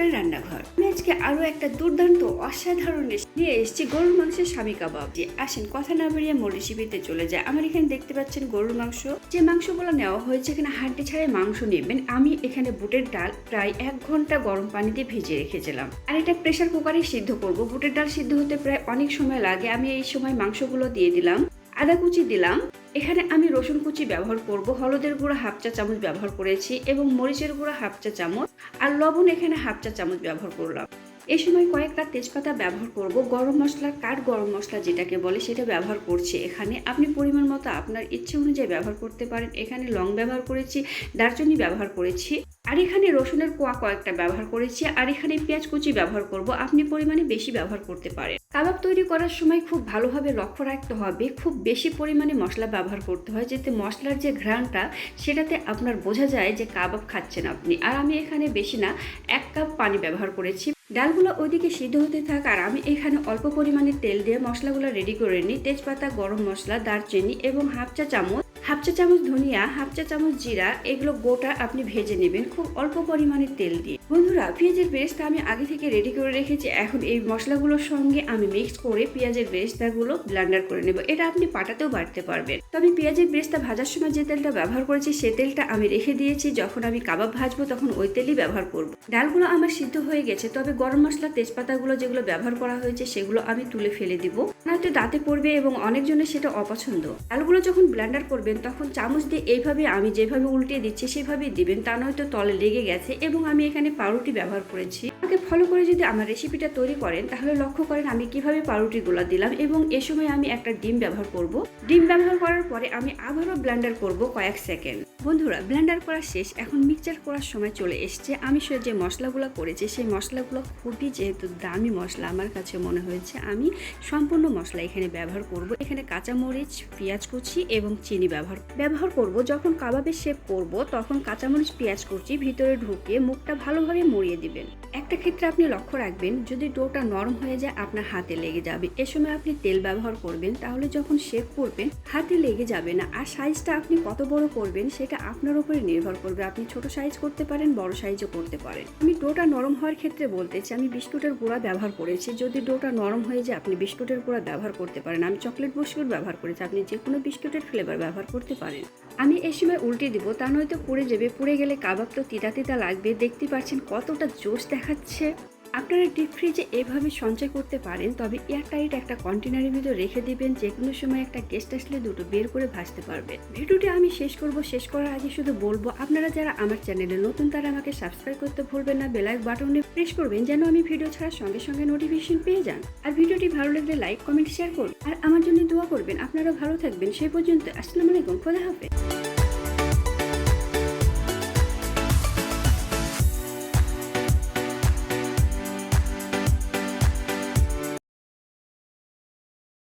সরকারি রান্নাঘর। আমি আজকে আরো একটা দুর্দান্ত অসাধারণ নিয়ে এসেছি গরুর মাংসের স্বামী কাবাব। যে আসেন কথা না বাড়িয়ে মূল রেসিপিতে চলে যায়। আমার এখানে দেখতে পাচ্ছেন গরুর মাংস। যে মাংসগুলো নেওয়া হয়েছে এখানে হাড্ডি ছাড়াই মাংস নেবেন। আমি এখানে বুটের ডাল প্রায় 1 ঘন্টা গরম পানিতে ভিজিয়ে রেখেছিলাম। আর এটা প্রেসার কুকারে সিদ্ধ করব। বুটের ডাল সিদ্ধ হতে প্রায় অনেক সময় লাগে। আমি এই সময় মাংসগুলো দিয়ে দিলাম, আদা কুচি দিলাম, এখানে আমি রসুন কুচি ব্যবহার করব, হলুদের গুঁড়া 1/2 চা চামচ ব্যবহার করেছি এবং মরিচের গুঁড়া 1/2 চা চামচ আর লবণ এখানে 1/2 চা চামচ ব্যবহার করলাম। এই সময় কয়েকটা তেজপাতা ব্যবহার করব। গরম মশলা, কাঠ গরম মশলা যেটাকে বলে সেটা ব্যবহার করছি। এখানে আপনি পরিমাণ মতো আপনার ইচ্ছে অনুযায়ী ব্যবহার করতে পারেন। এখানে লং ব্যবহার করেছি, দারচিনি ব্যবহার করেছি, আর এখানে রসুনের কোয়া কয়েকটা ব্যবহার করেছি, আর এখানে পেঁয়াজ কুচি ব্যবহার করব। আপনি পরিমাণে বেশি ব্যবহার করতে পারেন। কাবাব তৈরি করার সময় খুব ভালোভাবে লক্ষ্য রাখতে হবে, খুব বেশি পরিমাণে মশলা ব্যবহার করতে হয় যাতে মশলার যে ঘ্রাণটা সেটাতে আপনার বোঝা যায় যে কাবাব খাচ্ছেন আপনি। আর আমি এখানে বেশি না 1 কাপ পানি ব্যবহার করেছি। ডালগুলো ওইদিকে সিদ্ধ হতে থাক আর আমি এখানে অল্প পরিমাণে তেল দিয়ে মশলাগুলো রেডি করে নিই। তেজপাতা, গরম মশলা, দারচিনি এবং 1/2 চা চামচ ধনিয়া, 1/2 চা চামচ জিরা, এগুলো গোটা আপনি ভেজে নেবেন খুব অল্প পরিমাণে তেল দিয়ে। বন্ধুরা, পেঁয়াজের বেরেস্তা আমি আগে থেকে রেডি করে রেখেছি। এখন এই মশলাগুলোর সঙ্গে আমি মিক্স করে পেঁয়াজের বেরেস্তাগুলো ব্লেন্ডার করে নেব। এটা আপনি পাটাতেও বাটতে পারবেন। তবে পেঁয়াজের বেরেস্তা ভাজার সময় যে তেলটা ব্যবহার করেছি সে তেলটা আমি রেখে দিয়েছি। যখন আমি কাবাব ভাজবো তখন ওই তেলই ব্যবহার করব। ডালগুলো আমার সিদ্ধ হয়ে গেছে, তবে গরম মশলা, তেজপাতাগুলো যেগুলো ব্যবহার করা হয়েছে সেগুলো আমি তুলে ফেলে দিব, নয়তো দাঁতে পড়বে এবং অনেকজনের সেটা অপছন্দ। ডালগুলো যখন ব্লেন্ডার করবেন তখন চামচ দিয়ে এইভাবে আমি যেভাবে উল্টে দিচ্ছি সেভাবেই দিবেন, তা নয়তো তলে লেগে গেছে। এবং আমি এখানে পাউরুটি ব্যবহার করেছি। আমাকে ফলো করে যদি আমার রেসিপিটা তৈরি করেন তাহলে লক্ষ্য করেন আমি কিভাবে পাউরুটিগুলো দিলাম। এবং এ সময় আমি একটা ডিম ব্যবহার করব। ডিম ব্যবহার করার পরে আমি আবারও ব্লেন্ডার করব কয়েক সেকেন্ড। বন্ধুরা, ব্লেন্ডার করা শেষ, এখন মিক্সচার করার সময় চলে এসছে। আমি যে মশলাগুলো করেছি সেই মশলাগুলো খুবই যেহেতু দামি মশলা আমার কাছে মনে হয়েছে আমি সম্পূর্ণ মশলা এখানে ব্যবহার করব। এখানে কাঁচামরিচ, পেঁয়াজ কুচি এবং চিনি ব্যবহার করব। যখন কাবাবের শেপ করব তখন কাঁচামরিচ, পেঁয়াজ কুচি ভিতরে ঢুকিয়ে মুখটা ভালোভাবে মুড়িয়ে দিবেন। একটা ক্ষেত্রে আপনি লক্ষ্য রাখবেন, যদি ডোটা নরম হয়ে যায় আপনার হাতে লেগে যাবে। এ সময় আপনি তেল ব্যবহার করবেন, তাহলে যখন শেপ করবেন হাতে লেগে যাবে না। আর সাইজটা আপনি কত বড় করবেন সেটা আপনার উপরে নির্ভর করবে। আপনি ছোট সাইজ করতে পারেন, বড় সাইজও করতে পারেন। আমি ডোটা নরম হওয়ার ক্ষেত্রে বলতেছি আমি বিস্কুটের গুঁড়া ব্যবহার করেছি। যদি ডোটা নরম হয়ে যায় আপনি বিস্কুটের গুঁড়া ব্যবহার করতে পারেন। আমি চকলেট বিস্কুট ব্যবহার করেছি, আপনি যে কোনো বিস্কুটের ফ্লেভার ব্যবহার করতে পারেন। আমি এই সময় উল্টে দিব, তা নয়তো পুড়ে যাবে। পুড়ে গেলে কাবাব তো তিতা তিতা লাগবে। দেখতে পাচ্ছেন কতটা জোশ দেখাচ্ছে। আপনারা ডিপ ফ্রিজে এভাবে সঞ্চয় করতে পারেন, তবে এয়ারটাইট একটা কন্টেনারের ভিতরে রেখে দিবেন। যে কোনো সময় একটা গেস্ট আসলে দুটো বের করে ভাজতে পারবেন। ভিডিওটি আমি শেষ করার আগে শুধু বলবো, আপনারা যারা আমার চ্যানেলে নতুন তারা আমাকে সাবস্ক্রাইব করতে ভুলবেন না। বেল আইকন বাটনে প্রেস করবেন যেন আমি ভিডিও ছাড়ার সঙ্গে সঙ্গে নোটিফিকেশন পেয়ে যান। আর ভিডিওটি ভালো লাগলে লাইক, কমেন্ট, শেয়ার করুন। আর আমার জন্য দোয়া করবেন। আপনারা ভালো থাকবেন। সেই পর্যন্ত আসসালামু আলাইকুম, খোদা হাফেজ।